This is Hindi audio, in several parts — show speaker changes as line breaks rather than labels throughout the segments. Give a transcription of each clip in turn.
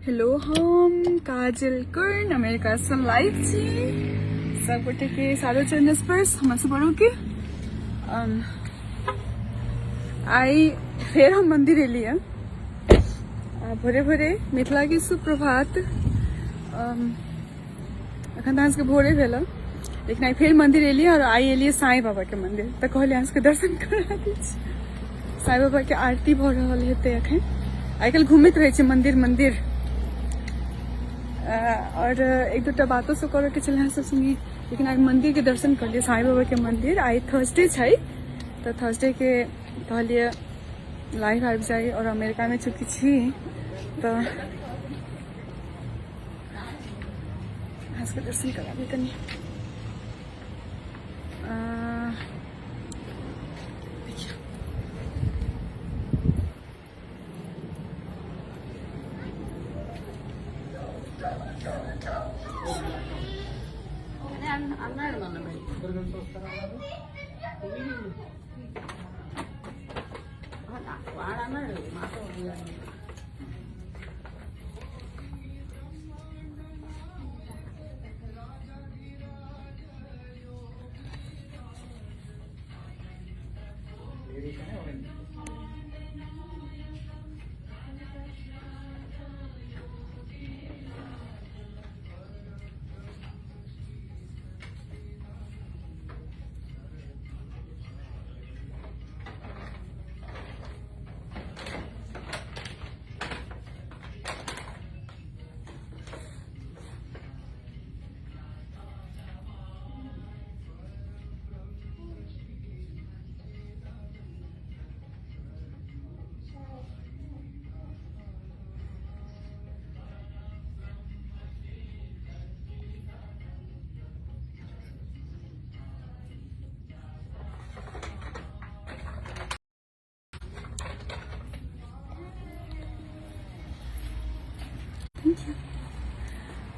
हेलो, हम काजल कर्ण अमेरिका से लाइव छी सबगोटे के सारो चैनल्स पर हमसे बड़ो के आई फेर हम मंदिर एलिए भोरे भोरे मिथिला के सुप्रभात। अखन तो के भोरे भेल लेकिन आई फेर मंदिर एलिए और आई एलिए साईं बाबा के मंदिर तो कहलिए के दर्शन करा दी। साईं बाबा के आरती भ रहल हेतै अखन। आई कल घूमत रहे छे मंदिर मंदिर और एक दूटा बातों से करे के चले सब संगी, लेकिन आज मंदिर के दर्शन कर लिए साईं बाबा के मंदिर। आई थर्सडे है तो थर्सडे के कहलिए लाइव आबि जाए और अमेरिका में चूँकि छी तो के दर्शन कराबी तनी।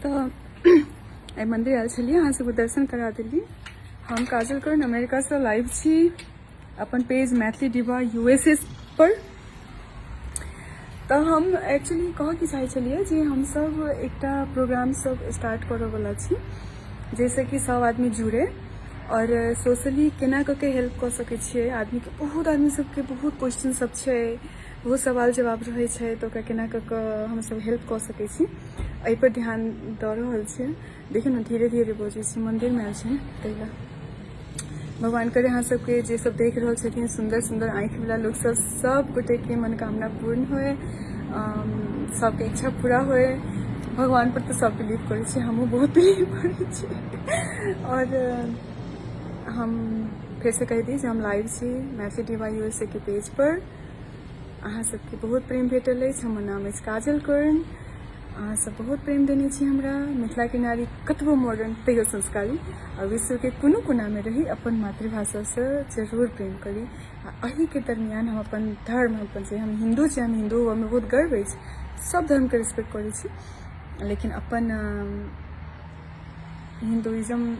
तो आई मंदिर आयल छलिए, अहाँ सबके दर्शन करा दिली। हम काजल कर्ण अमेरिका से लाइव छी अपन पेज मैथिली डिवा USA पर। तो हम एक्चुअली कह की चाहे छलिए जे हम सब एकटा प्रोग्राम सब स्टार्ट करे वाला छी जैसे कि सब आदमी जुड़े और सोशली केना के हेल्प कर सके छिए। आदमी के बहुत आदमी सबके बहुत क्वेश्चन सब छै, बहुत सवाल जवाब रहे छै तो केना हम सब हेल्प कर सके छी एहि पर ध्यान दऽ रहल छै। देखियो ना धीरे धीरे बजे छी, मंदिर में आयल छै तैला। भगवान करे अहाँ सबके जे सब देख रहल छथिन सुंदर सुंदर आँखि वाला लोग सब गोटे के मनोकामना पूर्ण होए, सबके इच्छा पूरा होए। भगवान पर तो सब बिलीव करे छी, हमहूँ बहुत बिलीव करे छी। और हम फिर से कह दी जे हम लाइव छी मैथिली डिवा USA के पेज पर। अहाँ सबके बहुत प्रेम भेटल अछि। हमर नाम अछि काजल कर्ण। अहाँ सब बहुत प्रेम देने छी हमरा। मिथिला के नारी कतबो मॉडर्न तैयो संस्कारी और विश्व के कोनो कोना में रही अपन मातृभाषा से जरूर प्रेम करी। अही के दरमियान हम अपन धर्म अपन जे हम हिंदू छी, हम हिंदू हमें बहुत गर्व अछि। सब धर्म के रिस्पेक्ट करै छी, लेकिन अपन हिंदुइज्म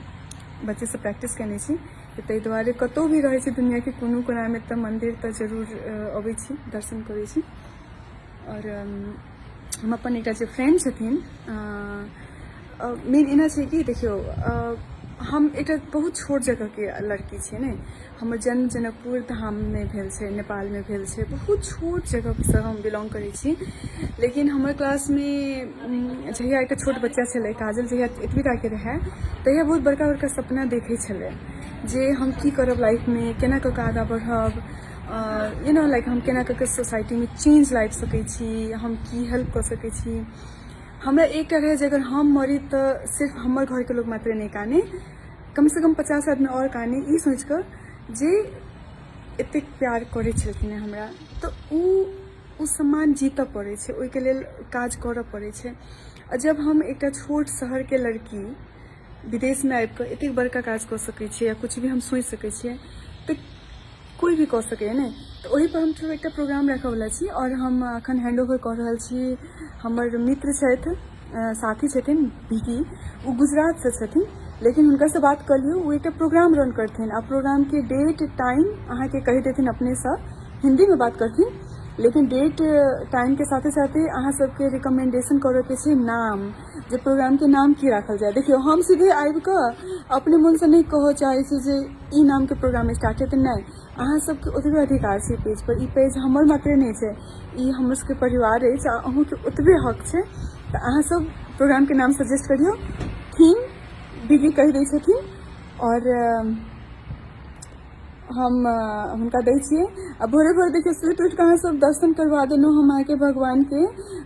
बच्चे से प्रैक्टिस करने छी ताहि दुआरे कतौ भी रहे छी दुनिया के कोनो कोना में तो मंदिर तो जरूर अबै छी, दर्शन करै छी। और हम अपन एक जे फ्रेंड छथिन मेन एना छै कि देखियो हम एक बहुत छोट जगह के लड़की छियै ने। हमर जन्म जनकपुर धाम में भेल छै, नेपाल में भेल छै। बहुत छोट जगह से हम बिलोंग करै छी, लेकिन हमर क्लास में जहिया एक छोट बच्चा छलै काजल, जहिया एतबीटा के रहै तहिया बहुत बड़का बड़का सपना देखै छलै जे हम की करब लाइफ में, केना कऽ के आगाँ बढ़ब, यू नो लाइक हम केना कऽ के सोसाइटी में चेंज लाबि सकै छी, हम की हेल्प कर सकै छी। हमरा एकटा रहे जे अगर हम मरी तो सिर्फ हमर घर के लोग मात्र नहीं काने, कम से कम 50 आदमी और काने, ई सोच कर जे एते प्यार करे छलखिन हमरा। तो उ सम्मान जीतऽ पड़े छै, ओहि के लेल काज करऽ पड़े छै। और जब हम एकटा छोट शहर के लड़की विदेश में आबि कऽ एते बड़का काज कर सकै छियै या कुछ भी हम सोच सकै छियै तो कोई भी कऽ सकैए ने। तो वही पर हम एक प्रोग्राम रखे वाला छी और हम अखन हैंड ओवर कर रहल छी। हमर मित्र छथि, साथी छथिन विकी, वो गुजरात से छथिन, लेकिन हुनका से बात कर लियो, वो एक प्रोग्राम रन करथिन। आ प्रोग्राम के डेट टाइम अहाँ के कहि देथिन अपने से, हिंदी में बात करथिन लेकिन डेट टाइम के साथे साथे अहाँ सबके रिकमेंडेशन करे के छै नाम, जे प्रोग्राम के नाम की राखल जाए। देखियो हम सीधे आबि कऽ अपने मन से नहीं कहो चाहे छी जे ई नाम के प्रोग्राम स्टार्ट हेतै, नहीं, अहाँ सबके ओतबे अधिकार छै पेज पर। ई पेज हमर मात्रे नहीं छै, ई हमर सबके परिवार अछि आ अहूँ के ओतबे हक छै। तऽ अहाँ सब प्रोग्राम के नाम सजेस्ट करियो, थीम दीदी कहि दै छथिन और हम हुनका दै छियै। आ भोरे भोरे देखिए सुति उठि कऽ अहाँ सब दर्शन करवा देलहुँ हम अहाँके भगवान के,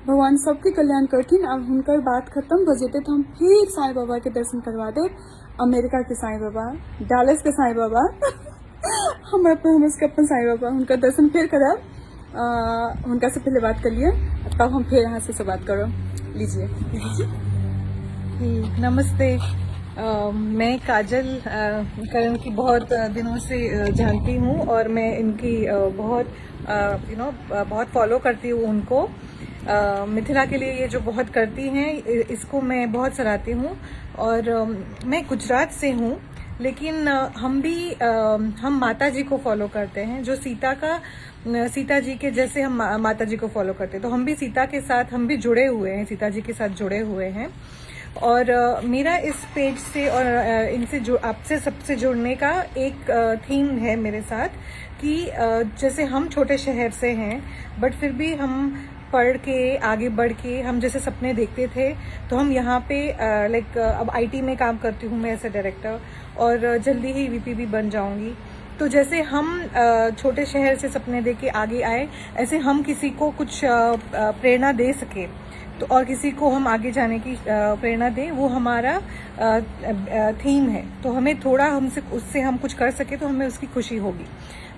भगवान सबके कल्याण करथिन। आब हुनकर बात खत्म भऽ जेतै तऽ हम फिर साईं बाबा के दर्शन करवा देब। अमेरिका के साईं बाबा, डालस के साईं बाबा हमरा प्रॉमिस के अपन साईं बाबा, हुनकर दर्शन फिर कराब। हुनका से पहले बात करिए, तब हम फिर यहाँ से बात करब। लीजिए
नमस्ते। मैं काजल करण की बहुत दिनों से जानती हूँ और मैं इनकी बहुत बहुत फॉलो करती हूँ उनको। मिथिला के लिए ये जो बहुत करती हैं इसको मैं बहुत सराहती हूँ। और मैं गुजरात से हूँ, लेकिन हम माता जी को फॉलो करते हैं, जो सीता जी के जैसे हम माता जी को फॉलो करते हैं। तो हम भी सीता के साथ हम भी जुड़े हुए हैं, सीता जी के साथ जुड़े हुए हैं। और मेरा इस पेज से और इनसे आपसे सबसे जुड़ने का एक थीम है मेरे साथ कि जैसे हम छोटे शहर से हैं, बट फिर भी हम पढ़ के आगे बढ़ के हम जैसे सपने देखते थे, तो हम यहाँ पे अब आईटी में काम करती हूँ मैं एज ए डायरेक्टर, और जल्दी ही वीपी भी बन जाऊँगी। तो जैसे हम छोटे शहर से सपने देख के आगे आए, ऐसे हम किसी को कुछ प्रेरणा दे सके तो और किसी को हम आगे जाने की प्रेरणा दें, वो हमारा थीम है। तो हमें थोड़ा उससे हम कुछ कर सके तो हमें उसकी खुशी होगी।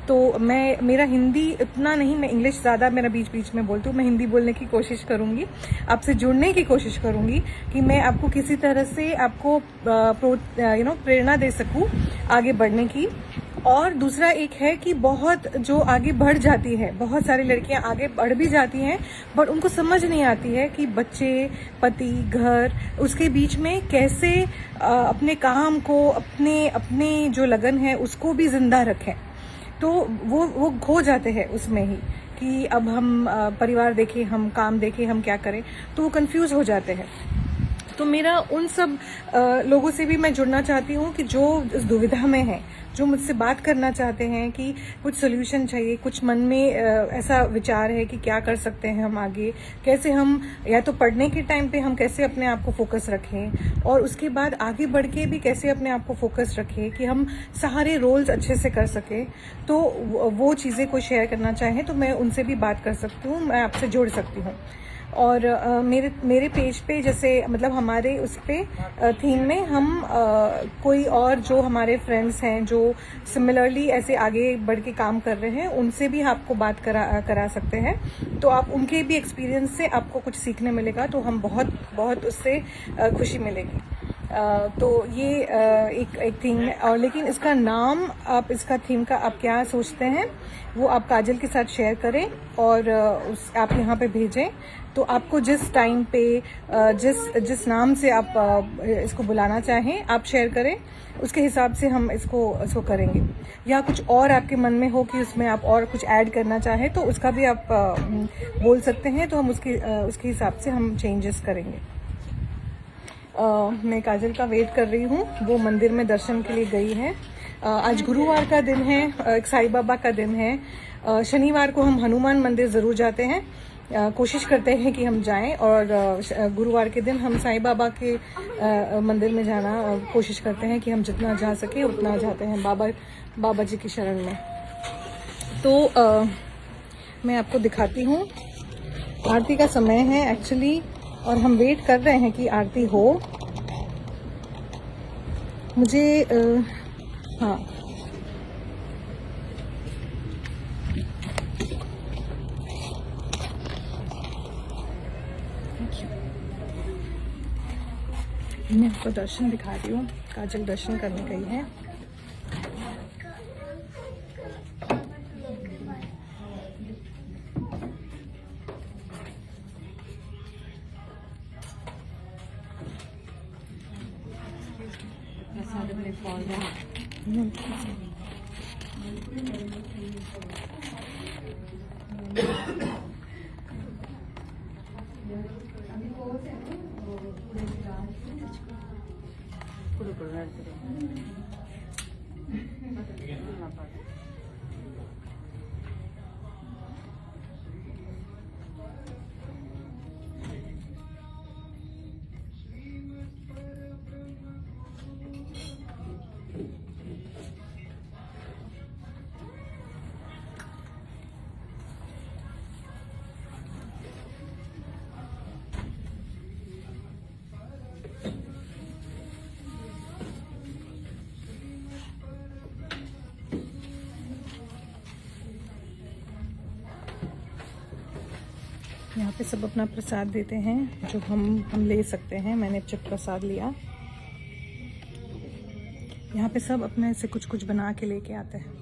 तो मेरा हिंदी इतना नहीं, मैं इंग्लिश ज़्यादा मेरा बीच बीच में बोलती हूँ। मैं हिंदी बोलने की कोशिश करूँगी, आपसे जुड़ने की कोशिश करूँगी कि मैं आपको किसी तरह से आपको प्रेरणा दे सकूँ आगे बढ़ने की। और दूसरा एक है कि बहुत जो आगे बढ़ जाती है, बहुत सारी लड़कियां आगे बढ़ भी जाती हैं, बट उनको समझ नहीं आती है कि बच्चे, पति, घर, उसके बीच में कैसे अपने काम को, अपने जो लगन है उसको भी जिंदा रखें। तो वो खो जाते हैं उसमें ही कि अब हम परिवार देखें, हम काम देखें, हम क्या करें, तो वो कंफ्यूज हो जाते हैं। तो मेरा उन सब लोगों से भी मैं जुड़ना चाहती हूँ कि जो इस दुविधा में है, जो मुझसे बात करना चाहते हैं कि कुछ सोल्यूशन चाहिए, कुछ मन में ऐसा विचार है कि क्या कर सकते हैं हम आगे, कैसे हम या तो पढ़ने के टाइम पे हम कैसे अपने आप को फोकस रखें, और उसके बाद आगे बढ़ के भी कैसे अपने आप को फोकस रखें कि हम सारे रोल्स अच्छे से कर सकें। तो वो चीज़ें कोई शेयर करना चाहें तो मैं उनसे भी बात कर सकती हूँ, मैं आपसे जुड़ सकती हूँ। और मेरे पेज पे जैसे मतलब हमारे उस पे थीम में हम कोई और जो हमारे फ्रेंड्स हैं जो सिमिलरली ऐसे आगे बढ़ के काम कर रहे हैं, उनसे भी आपको बात करा सकते हैं। तो आप उनके भी एक्सपीरियंस से आपको कुछ सीखने मिलेगा, तो हम बहुत उससे खुशी मिलेगी। तो ये एक थीम है। और लेकिन इसका नाम आप, इसका थीम का आप क्या सोचते हैं वो आप काजल के साथ शेयर करें और आप यहाँ पे भेजें। तो आपको जिस टाइम पे जिस नाम से आप इसको बुलाना चाहें आप शेयर करें, उसके हिसाब से हम इसको करेंगे। या कुछ और आपके मन में हो कि उसमें आप और कुछ ऐड करना चाहें तो उसका भी आप बोल सकते हैं, तो हम उसके हिसाब से हम चेंजेस करेंगे। मैं काजल का वेट कर रही हूँ, वो मंदिर में दर्शन के लिए गई है। आज गुरुवार का दिन है, एक साईं बाबा का दिन है। शनिवार को हम हनुमान मंदिर ज़रूर जाते हैं, कोशिश करते हैं कि हम जाएं, और गुरुवार के दिन हम साईं बाबा के मंदिर में जाना कोशिश करते हैं कि हम जितना जा सके उतना जाते हैं बाबा जी की शरण में। तो मैं आपको दिखाती हूँ, आरती का समय है एक्चुअली, और हम वेट कर रहे हैं कि आरती हो। मुझे हाँ, मैं आपको दर्शन दिखा रही हूँ। काजल दर्शन करने गई है। यहाँ पे सब अपना प्रसाद देते हैं जो हम ले सकते हैं। मैंने जब प्रसाद लिया, यहाँ पे सब अपने से कुछ कुछ बना के लेके आते हैं।